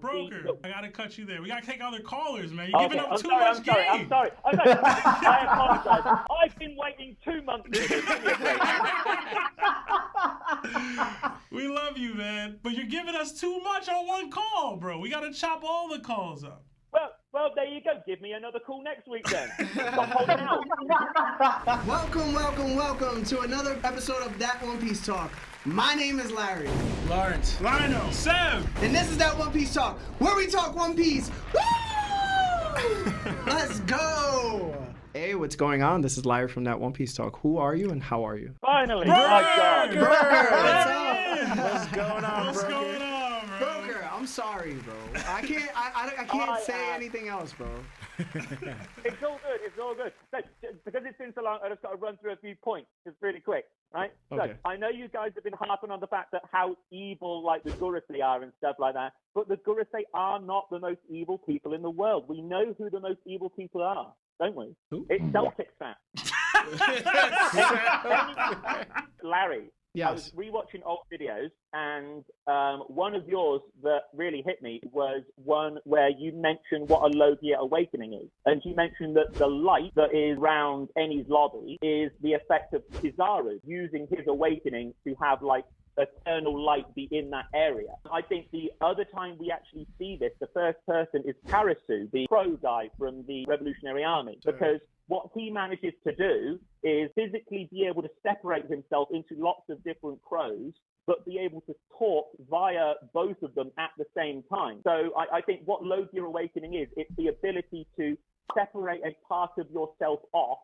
Broker. I gotta cut you there. We gotta take other callers, man. You're giving up too much game. I'm sorry. I apologize. I've been waiting 2 months for this. We love you, man. But you're giving us too much on one call, bro. We gotta chop all the calls up. Well, there you go. Give me another call next week then. Stop holding out. Welcome to another episode of That One Piece Talk. My name is Larry. Lawrence. Lionel. Sam. And this is That One Piece Talk, where we talk One Piece. Woo! Let's go! Hey, what's going on? This is Larry from That One Piece Talk. Who are you and how are you? Finally! My God! What's going on, What's going on, bro? Broker, I'm sorry, bro. I can't say anything else, bro. It's all good. It's all good. So, because it's been so long, I just got to run through a few points just really quick, right? Okay. So, I know you guys have been harping on the fact that how evil, like, the 𝗁𝐴𝐴 are and stuff like that, but the 𝗁𝐴𝐴 are not the most evil people in the world. We know who the most evil people are, don't we? Who? It's Celtics fans. Larry. Yes. I was rewatching old videos, and one of yours that really hit me was one where you mentioned what a 𝗨𝐴𝐴 awakening is. And you mentioned that the light that is around Eni's lobby is the effect of Kizaru using his awakening to have, like, eternal light be in that area. I think the other time we actually see this, the first person is 𝗂𝐻𝐻, the crow guy from the Revolutionary Army, because what he manages to do is physically be able to separate himself into lots of different crows, but be able to talk via both of them at the same time. So I think what 𝗨𝐴𝐴 awakening is, it's the ability to separate a part of yourself off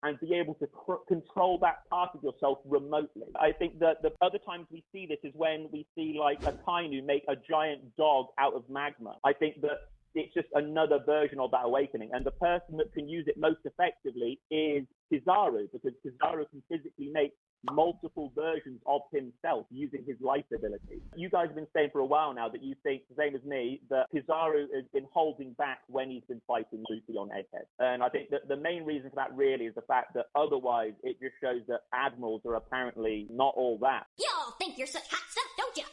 and be able to control that part of yourself remotely. I think that the other times we see this is when we see, like, a Kainu make a giant dog out of magma. I think that it's just another version of that awakening. And the person that can use it most effectively is Kizaru, because Kizaru can physically make multiple versions of himself using his life ability. You guys have been saying for a while now that you think, same as me, that Kizaru has been holding back when he's been fighting Luffy on Egghead. And I think that the main reason for that really is the fact that otherwise it just shows that admirals are apparently not all that. Y'all think you're such hot stuff, don't ya?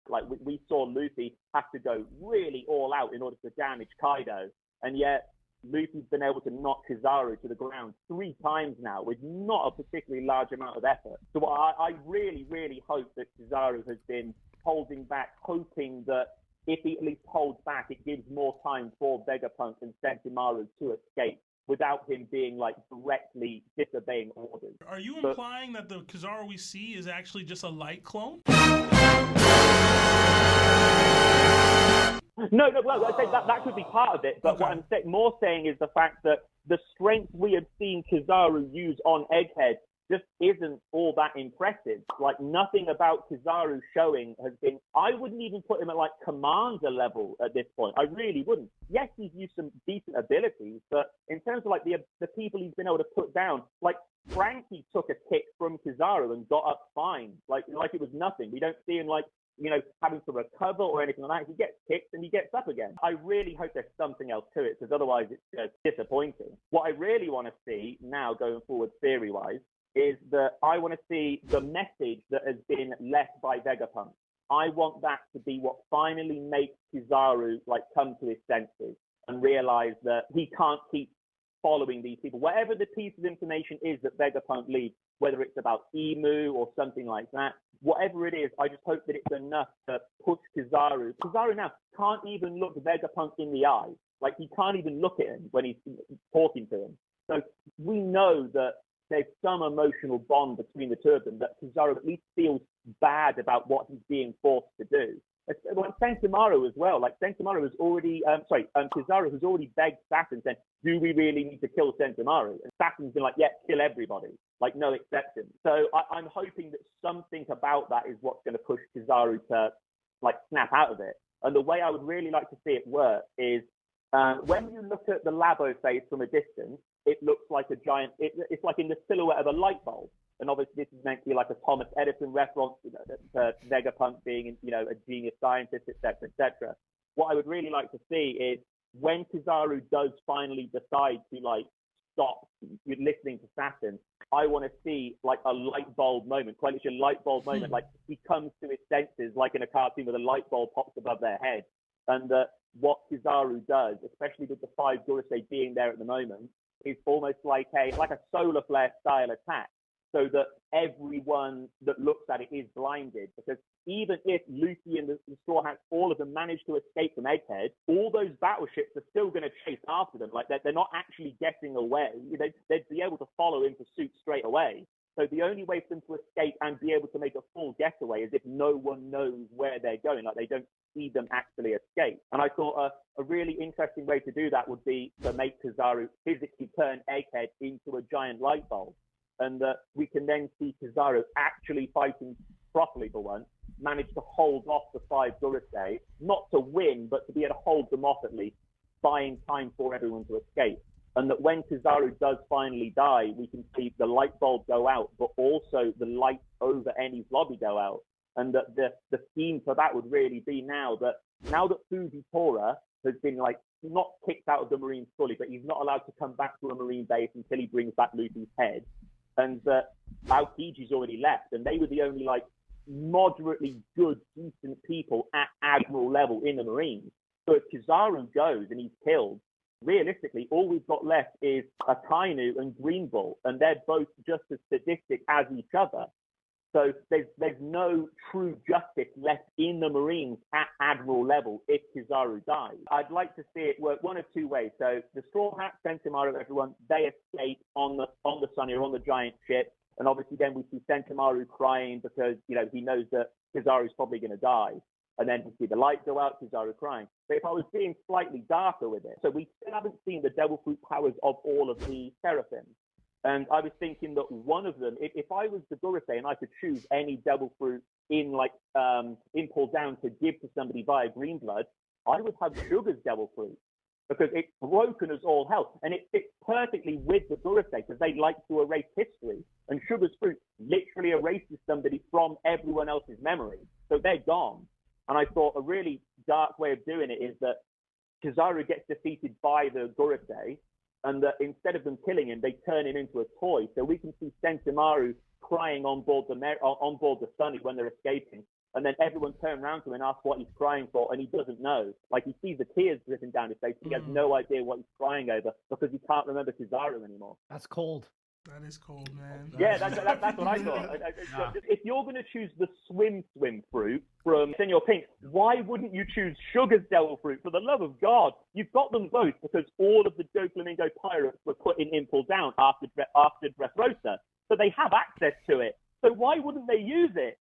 Like, we saw Luffy have to go really all out in order to damage Kaido, and yet Luffy's been able to knock Kizaru to the ground 3 times now with not a particularly large amount of effort. So I really, really hope that Kizaru has been holding back, hoping that if he at least holds back, it gives more time for Vegapunk and Sentomaru to escape without him being, like, directly disobeying orders. Are you implying that the Kizaru we see is actually just a light clone? No, well, I say that could be part of it, but okay. What I'm more saying is the fact that the strength we have seen Kizaru use on Egghead just isn't all that impressive. Like, nothing about Kizaru showing has been, I wouldn't even put him at, like, commander level at this point. I really wouldn't. Yes, he's used some decent abilities, but in terms of, like, the people he's been able to put down, like, Frankie took a kick from Kizaru and got up fine, like it was nothing. We don't see him, like, you know, having to recover or anything like that. He gets kicked and he gets up again. I really hope there's something else to it, because otherwise it's disappointing. What I really want to see now going forward theory-wise is that I want to see the message that has been left by Vegapunk. I want that to be what finally makes Kizaru, like, come to his senses and realize that he can't keep following these people. Whatever the piece of information is that Vegapunk leaves, whether it's about Emu or something like that, whatever it is, I just hope that it's enough to push Kizaru. Kizaru now can't even look Vegapunk in the eye. Like, he can't even look at him when he's talking to him. So we know that there's some emotional bond between the two of them, that Kizaru at least feels bad about what he's being forced to do. Like Sentomaru as well. Like, Sentomaru has already, Kizaru has already begged Saturn, saying, do we really need to kill Sentomaru? And Saturn's been like, yeah, kill everybody. Like, no exception. So I'm hoping that something about that is what's going to push Kizaru to, like, snap out of it. And the way I would really like to see it work is when you look at the Labo face from a distance, it looks like a giant, it's like in the silhouette of a light bulb. And obviously this is meant to be like a Thomas Edison reference, to Vegapunk being, you know, a genius scientist, etc., etc. What I would really like to see is when Kizaru does finally decide to, like, stop listening to Saturn, I want to see, like, a light bulb moment, quite literally a light bulb moment, like he comes to his senses, like in a cartoon where the light bulb pops above their head. and that what Kizaru does, especially with the 5 𝗲𝗍 being there at the moment, is almost like a solar flare style attack, so that everyone that looks at it is blinded. Because even if 𝗚𝐸cy and the Straw Hats, all of them, manage to escape from Egghead, all those battleships are still going to chase after them. Like they're not actually getting away. They'd be able to follow in pursuit straight away. So the only way for them to escape and be able to make a full getaway is if no one knows where they're going. Like they don't see them actually escape. And I thought a really interesting way to do that would be to make Kizaru physically turn Egghead into a giant light bulb. And we can then see Kizaru actually fighting properly for once, manage to hold off the 5 𝗲𝗍, not to win, but to be able to hold them off at least, buying time for everyone to escape. And that when Kizaru does finally die, we can see the light bulb go out, but also the light over Eni's lobby go out. And that the theme for that would really be now that 𝗵𝐺𝗍𝗯 has been not kicked out of the Marines fully, but he's not allowed to come back to a Marine base until he brings back 𝗚𝐸cy's head. And 𝗚𝐺𝐻's already left, and they were the only moderately good, decent people at Admiral level in the Marines. So if Kizaru goes and he's killed, realistically, all we've got left is Akainu and Greenbull, and they're both just as sadistic as each other. So there's no true justice left in the Marines at Admiral level if Kizaru dies. I'd like to see it work one of 2 ways. So the Straw Hats, Sentomaru, everyone, they escape on the Sunny or on the giant ship. And obviously then we see Sentomaru crying because, he knows that Kizaru's probably going to die. And then we see the light go out, Kizaru crying. But if I was being slightly darker with it, so we still haven't seen the devil fruit powers of all of the Seraphims. And I was thinking that one of them, if I was the 𝗲𝗍 and I could choose any devil fruit in Pull Down to give to somebody via Greenblood, I would have Sugar's devil fruit, because it's broken as all hell. And it fits perfectly with the 𝗲𝗍 because they like to erase history. And Sugar's fruit literally erases somebody from everyone else's memory. So they're gone. And I thought a really dark way of doing it is that Kizaru gets defeated by the 𝗲𝗍, and that instead of them killing him, they turn him into a toy. So we can see Sentomaru crying on board the Sunny when they're escaping, and then everyone turn around to him and ask what he's crying for, and he doesn't know. He sees the tears dripping down his face. He has no idea what he's crying over because he can't remember Kizaru anymore. That's cold. That is cold, man. Yeah, that's what I thought. If you're going to choose the swim fruit from Senor Pink, why wouldn't you choose Sugar's devil fruit? For the love of God, you've got them both because all of the 𝗏𝗚 pirates were put in Pull Down after Dressrosa, so they have access to it. So why wouldn't they use it?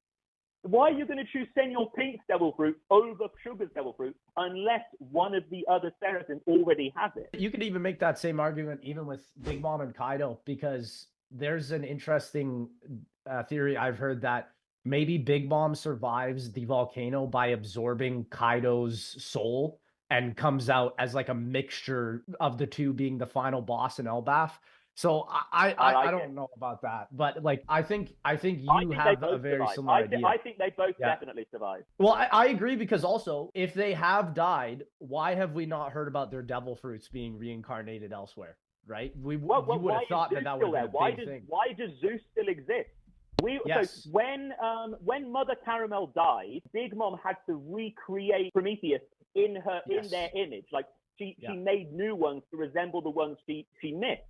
Why are you going to choose Senor Pink's devil fruit over Sugar's devil fruit unless one of the other Seraphim already has it? You could even make that same argument even with Big Mom and Kaido, because there's an interesting theory I've heard that maybe Big Mom survives the volcano by absorbing Kaido's soul and comes out as a mixture of the two, being the final boss in 𝗷𝐵. So I don't know about that, but I think you have a very similar idea. I think they both definitely survive. Well, I agree, because also if they have died, why have we not heard about their devil fruits being reincarnated elsewhere? Right? You would have thought that would have been a big thing. Why does Zeus still exist? Yes. So when Mother Caramel died, Big Mom had to recreate Prometheus in their image. She made new ones to resemble the ones she missed.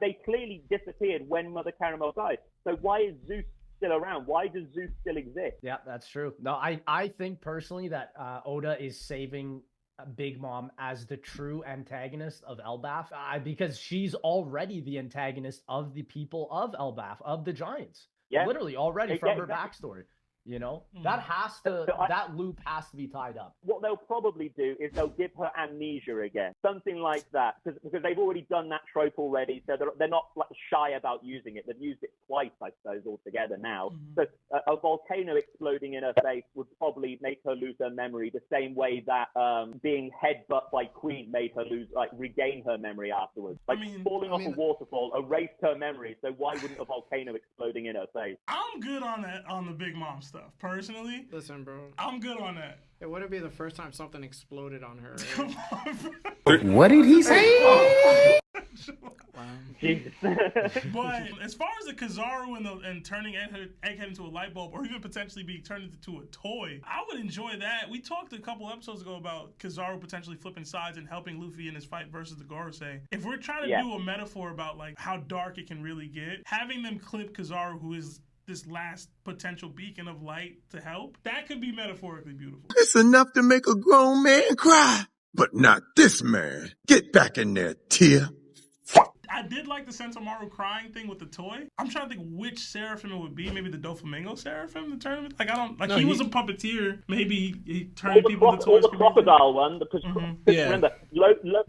They clearly disappeared when Mother Caramel died. So why is Zeus still around? Why does Zeus still exist? Yeah, that's true. No, I think personally that Oda is saving Big Mom as the true antagonist of 𝗷𝐵, because she's already the antagonist of the people of 𝗷𝐵, of the Giants. Yeah. Literally already from her backstory. That loop has to be tied up. What they'll probably do is they'll give her amnesia again, something like that, because they've already done that trope already, so they're not shy about using it. They've used it twice, I suppose, altogether now. So a volcano exploding in her face would probably make her lose her memory, the same way that being headbutt by Queen made her regain her memory afterwards. Falling off a waterfall erased her memory, so why wouldn't a volcano exploding in her face? I'm good on that, on the Big Mom stuff. Personally, listen, bro, I'm good on that. It wouldn't be the first time something exploded on her. Come on, bro. What did he say? Jesus. But as far as the Kizaru and turning Egghead into a light bulb, or even potentially being turned into a toy, I would enjoy that. We talked a couple episodes ago about Kizaru potentially flipping sides and helping Luffy in his fight versus the 𝗁𝗏. If we're trying to do a metaphor about like how dark it can really get, having them clip Kizaru, who is this last potential beacon of light to help, that could be metaphorically beautiful. It's enough to make a grown man cry, but not this man. Get back in there, tear. I did like the Sentomaru crying thing with the toy. I'm trying to think which Seraphim it would be. Maybe the 𝗍𝗲𝗍𝗮 Seraphim, the tournament. Like, I don't, like, he was a puppeteer. Maybe he turned people into toys. Or the crocodile one, because remember,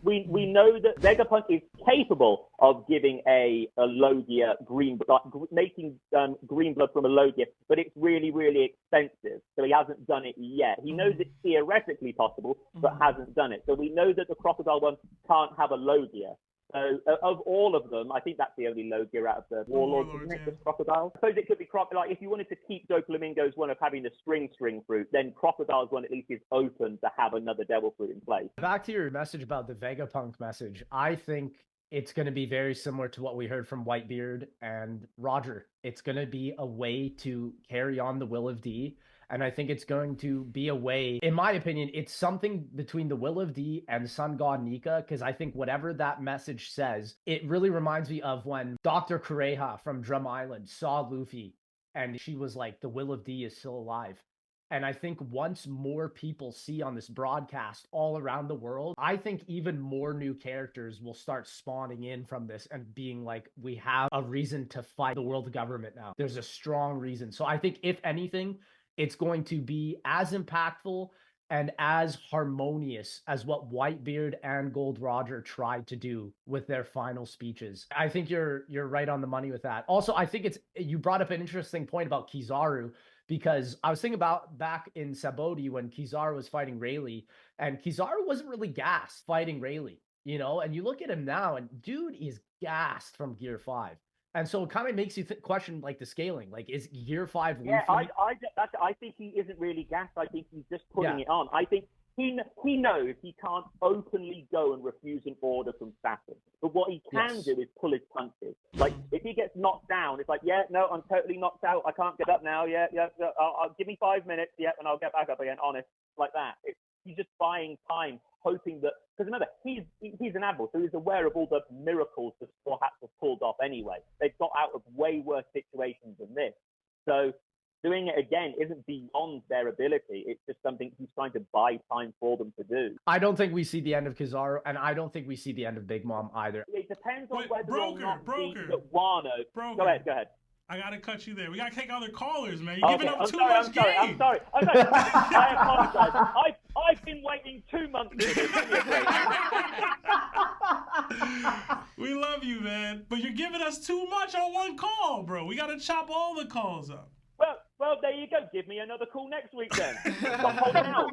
we know that Vegapunk is capable of giving a Logia green blood, making green blood from a Logia, but it's really, really expensive. So he hasn't done it yet. He knows it's theoretically possible, but hasn't done it. So we know that the crocodile one can't have a Logia. So of all of them, I think that's the only Logia out of the Warlords, isn't it? Just crocodile. I suppose it could be crocodile. Like, if you wanted to keep 𝗍𝗲𝗍𝗮's one of having the string fruit, then crocodile's one at least is open to have another devil fruit in place. Back to your message about the Vegapunk message, I think it's going to be very similar to what we heard from Whitebeard and Roger. It's going to be a way to carry on the will of D. And I think it's going to be a way, in my opinion, it's something between the will of D and Sun God Nika, because I think whatever that message says, it really reminds me of when Dr. Kureha from Drum Island saw Luffy and she was like, the will of D is still alive. And I think once more people see on this broadcast all around the world, I think even more new characters will start spawning in from this and being like, we have a reason to fight the world government now. There's a strong reason. So I think if anything, it's going to be as impactful and as harmonious as what Whitebeard and Gold Roger tried to do with their final speeches. I think you're right on the money with that. Also, I think you brought up an interesting point about Kizaru, because I was thinking about back in Sabaody when Kizaru was fighting Rayleigh, and Kizaru wasn't really gassed fighting Rayleigh, you know, and you look at him now and dude is gassed from Gear 5. And so it kind of makes you question like the scaling. Like, is Gear 5 Luffy? Yeah, I think he isn't really gassed. I think he's just putting it on. I think he knows he can't openly go and refuse an order from Saturn. But what he can do is pull his punches. Like, if he gets knocked down, it's like, yeah, no, I'm totally knocked out. I can't get up now. Yeah, I'll give me 5 minutes. Yeah, and I'll get back up again. Honest, like that. He's just buying time, hoping that, because remember, he's an admiral, so he's aware of all the miracles the Straw Hats have pulled off anyway. They've got out of way worse situations than this. So doing it again isn't beyond their ability. It's just something he's trying to buy time for them to do. I don't think we see the end of Kizaru, and I don't think we see the end of Big Mom either. It depends on whether or not Broker. Wano. Go ahead. I gotta cut you there. We gotta take other callers, man. You're giving up too much game. I'm sorry. I apologize. I've been waiting 2 months for this. We love you, man. But you're giving us too much on one call, bro. We gotta chop all the calls up. Well, there you go. Give me another call next week then. Stop holding out.